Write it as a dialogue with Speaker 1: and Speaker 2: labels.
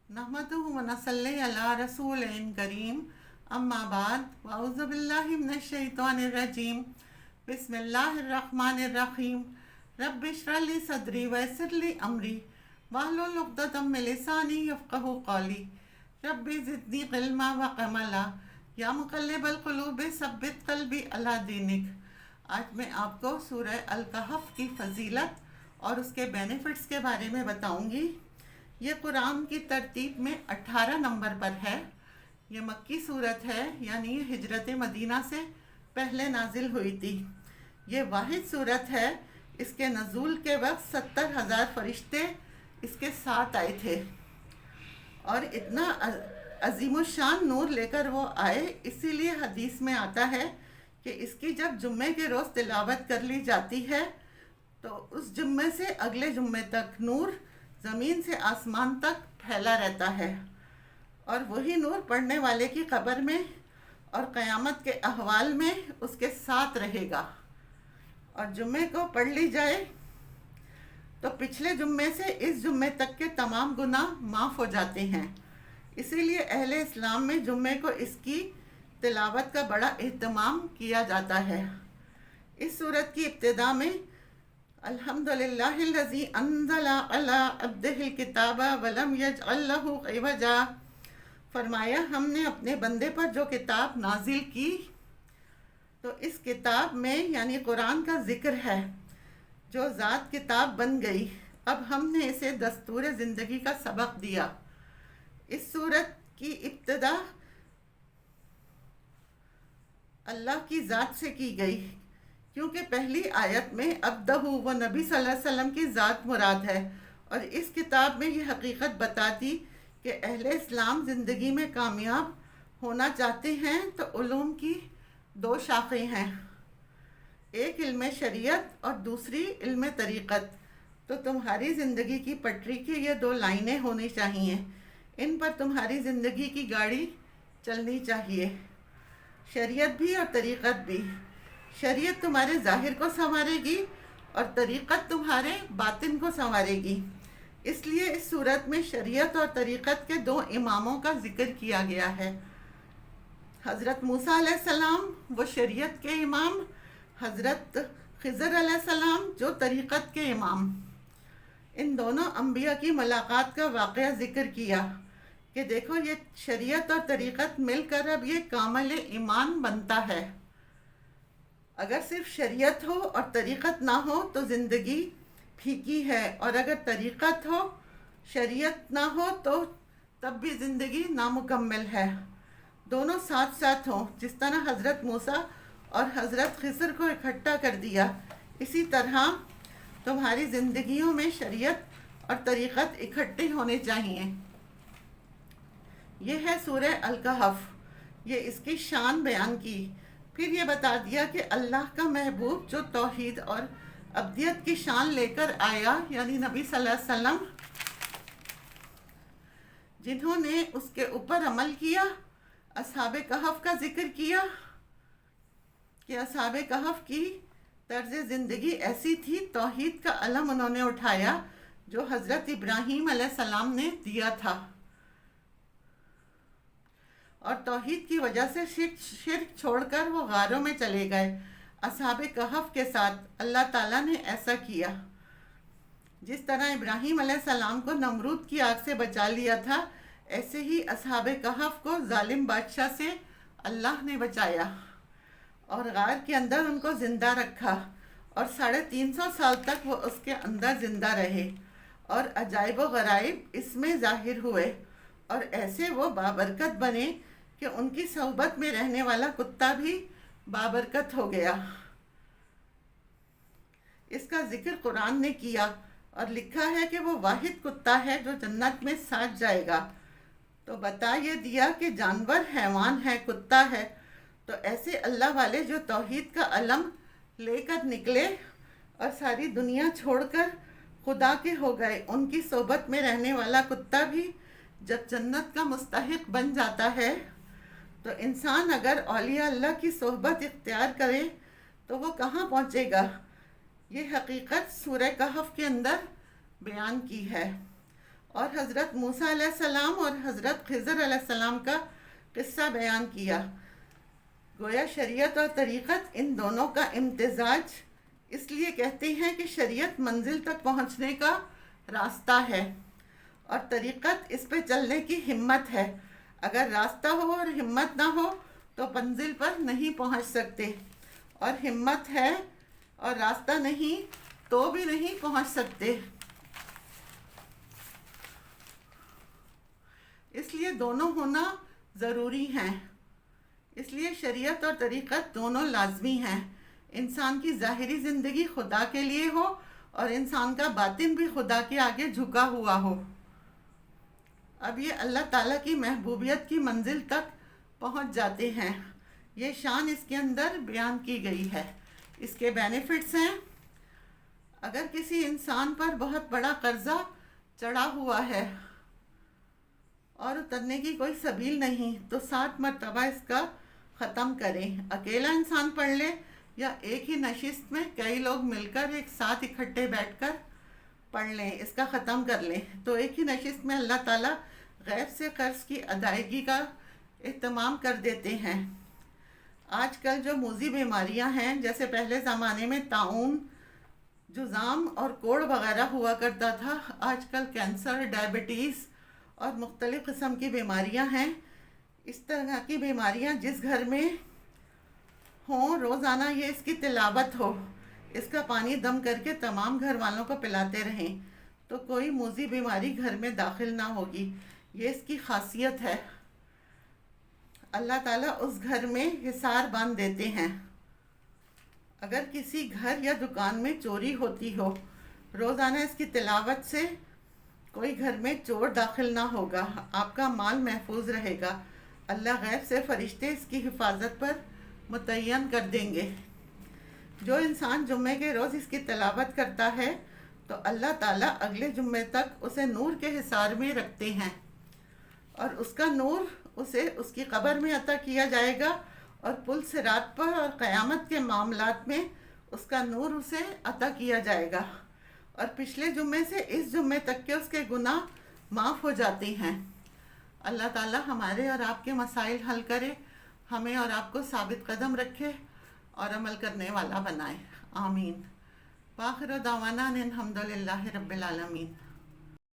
Speaker 1: नहमदुहु व नसल्ली अला रसूलिन करीम अम्मा बाद वअऊज़ु बिल्लाहि मिनश शैतानिर रजीम बिस्मिल्लाहिर रहमानिर रहीम रब्बि इश्रह ली सदरी व यस्सिर ली अमरी वहलुल उक़दतम मिन लिसानी यफ़क़हू क़ौली रब्बि ज़िदनी इल्मा व अमला या मुक़ल्लिबल क़ुलूब सब्बित क़ल्बी अला दीनिक। आज मैं आपको सूरह अल कहफ की फजीलत और उसके बेनिफिट्स के बारे में बताऊंगी। ये कुरान की तरतीब में 18 नंबर पर है। ये मक्की सूरत है, यानी ये हिजरत मदीना से पहले नाजिल हुई थी। ये वाहिद सूरत है, इसके नज़ूल के वक्त 70,000 फरिश्ते इसके साथ आए थे और इतना अजीमुशान नूर लेकर वो आए। इसीलिए हदीस में आता है कि इसकी जब जुम्मे के रोज़ तिलावत कर ली जाती है तो उस जुम्मे से अगले जुम्मे तक नूर ज़मीन से आसमान तक फैला रहता है और वही नूर पढ़ने वाले की कब्र में और क़यामत के अहवाल में उसके साथ रहेगा। और जुम्मे को पढ़ ली जाए तो पिछले जुम्मे से इस जुम्मे तक के तमाम गुनाह माफ़ हो जाते हैं। इसीलिए अहले इस्लाम में जुम्मे को इसकी तिलावत का बड़ा एहतमाम किया जाता है। इस सूरत की इब्तिदा में अल्हम्दुलिल्लाहिल्लज़ी अंज़ला अला अब्दिहिल किताब वलम यजअल लहू इवजा, फरमाया हमने अपने बंदे पर जो किताब नाजिल की तो इस किताब में यानी कुरान का जिक्र है जो ज़ात किताब बन गई। अब हमने इसे दस्तूर ज़िंदगी का सबक दिया। इस सूरत की इब्तिदा अल्लाह की ज़ात से की गई क्योंकि पहली आयत में अब्दहू व नबी सल्लल्लाहु अलैहि वसल्लम की ज़ात मुराद है और इस किताब में ये हकीकत बताती कि अहले इस्लाम ज़िंदगी में कामयाब होना चाहते हैं तो उलूम की दो शाखें हैं, एक इल्म शरीयत और दूसरी इल्म तरीक़त। तो तुम्हारी ज़िंदगी की पटरी की ये दो लाइनें होनी चाहिए, इन पर तुम्हारी ज़िंदगी की गाड़ी चलनी चाहिए, शरीयत भी और तरीक़त भी। शरीयत तुम्हारे ज़ाहिर को संवारेगी और तरीक़त तुम्हारे बातिन को संवारेगी। इसलिए इस सूरत में शरीयत और तरीक़त के दो इमामों का जिक्र किया गया है। हज़रत मूसा अलैहिस्सलाम वो शरीयत के इमाम, हज़रत ख़िज़र अलैहिस्सलाम जो तरीक़त के इमाम। इन दोनों अम्बिया की मुलाकात का वाक़या ज़िक्र किया कि देखो ये शरीयत और तरीक़त मिलकर अब ये कामिल ईमान बनता है। अगर सिर्फ शरीयत हो और तरीक़त ना हो तो ज़िंदगी फीकी है, और अगर तरीक़त हो शरीयत ना हो तो तब भी ज़िंदगी नामुकम्मल है। दोनों साथ साथ हों, जिस तरह हज़रत मूसा और हज़रत ख़िज़र को इकट्ठा कर दिया, इसी तरह तुम्हारी ज़िंदगियों में शरीयत और तरीक़त इकट्ठे होने चाहिए। ये है सूरह अल कहफ, ये इसकी शान बयान की। फिर ये बता दिया कि अल्लाह का महबूब जो तौहीद और अब्दियत की शान लेकर आया, यानी नबी सल्लल्लाहु अलैहि वसल्लम, जिन्होंने उसके ऊपर अमल किया। असहाबे कहफ का जिक्र किया कि असहाबे कहफ की तर्ज ज़िंदगी ऐसी थी, तौहीद का अलम उन्होंने उठाया जो हज़रत इब्राहीम अलैहिस्सलाम ने दिया था और तौहीद की वजह से शिर्क छोड़कर वो गारों में चले गए। असहाबे कहफ के साथ अल्लाह ताला ने ऐसा किया। जिस तरह इब्राहीम अलैहिस्सलाम को नमरूद की आग से बचा लिया था, ऐसे ही असहाबे कहफ को जालिम बादशाह से अल्लाह ने बचाया और गार के अंदर उनको ज़िंदा रखा और 350 साल तक वो उसके अंदर ज़िंदा रहे और अजाइब व गराइब इसमें ज़ाहिर हुए और ऐसे वो बाबरकत बने कि उनकी सोहबत में रहने वाला कुत्ता भी बाबरकत हो गया। इसका जिक्र कुरान ने किया और लिखा है कि वो वाहिद कुत्ता है जो जन्नत में साथ जाएगा। तो बता ये दिया कि जानवर हैवान है, कुत्ता है। तो ऐसे अल्लाह वाले जो तौहीद का अलम लेकर निकले और सारी दुनिया छोड़कर खुदा के हो गए, उनकी सोहबत में रहने वाला कुत्ता भी जब जन्नत का मुस्तहिक बन जाता है तो इंसान अगर औलिया अल्लाह की सोहबत इख्तियार करे तो वो कहाँ पहुँचेगा। ये हकीकत सूरह कहफ के अंदर बयान की है। اور حضرت موسیٰ علیہ السلام اور حضرت خضر علیہ السلام کا قصہ بیان کیا۔ گویا شریعت اور طریقت ان دونوں کا امتزاج، اس لیے کہتے ہیں کہ شریعت منزل تک پہنچنے کا راستہ ہے اور طریقت اس پہ چلنے کی ہمت ہے۔ اگر راستہ ہو اور ہمت نہ ہو تو منزل پر نہیں پہنچ سکتے، اور ہمت ہے اور راستہ نہیں تو بھی نہیں پہنچ سکتے۔ اس لیے دونوں ہونا ضروری ہیں۔ اس لیے شریعت اور طریقت دونوں لازمی ہیں۔ انسان کی ظاہری زندگی خدا کے لیے ہو اور انسان کا باطن بھی خدا کے آگے جھکا ہوا ہو۔ اب یہ اللہ تعالیٰ کی محبوبیت کی منزل تک پہنچ جاتے ہیں۔ یہ شان اس کے اندر بیان کی گئی ہے۔ اس کے بینیفٹس ہیں، اگر کسی انسان پر بہت بڑا قرضہ چڑھا ہوا ہے اور اترنے کی کوئی سبیل نہیں تو 7 مرتبہ اس کا ختم کریں۔ اکیلا انسان پڑھ لے یا ایک ہی نشست میں کئی لوگ مل کر ایک ساتھ اکٹھے بیٹھ کر پڑھ لیں، اس کا ختم کر لیں، تو ایک ہی نشست میں اللہ تعالیٰ غیب سے قرض کی ادائیگی کا اہتمام کر دیتے ہیں۔ آج کل جو موذی بیماریاں ہیں، جیسے پہلے زمانے میں طاعون، جذام اور کوڑ وغیرہ ہوا کرتا تھا، آج کل کینسر، ڈائبٹیز اور مختلف قسم کی بیماریاں ہیں۔ اس طرح کی بیماریاں جس گھر میں ہوں، روزانہ یہ اس کی تلاوت ہو، اس کا پانی دم کر کے تمام گھر والوں کو پلاتے رہیں تو کوئی موذی بیماری گھر میں داخل نہ ہوگی۔ یہ اس کی خاصیت ہے۔ اللہ تعالیٰ اس گھر میں حصار باندھ دیتے ہیں۔ اگر کسی گھر یا دکان میں چوری ہوتی ہو، روزانہ اس کی تلاوت سے کوئی گھر میں چور داخل نہ ہوگا، آپ کا مال محفوظ رہے گا۔ اللہ غیب سے فرشتے اس کی حفاظت پر متعین کر دیں گے۔ جو انسان جمعے کے روز اس کی تلاوت کرتا ہے تو اللہ تعالیٰ اگلے جمعے تک اسے نور کے حصار میں رکھتے ہیں، اور اس کا نور اسے اس کی قبر میں عطا کیا جائے گا، اور پل صراط پر اور قیامت کے معاملات میں اس کا نور اسے عطا کیا جائے گا، اور پچھلے جمعے سے اس جمعے تک کے اس کے گناہ معاف ہو جاتے ہیں۔ اللہ تعالیٰ ہمارے اور آپ کے مسائل حل کرے، ہمیں اور آپ کو ثابت قدم رکھے اور عمل کرنے والا بنائے۔ آمین۔ وآخر دعوانا ان الحمد للہ رب العالمین۔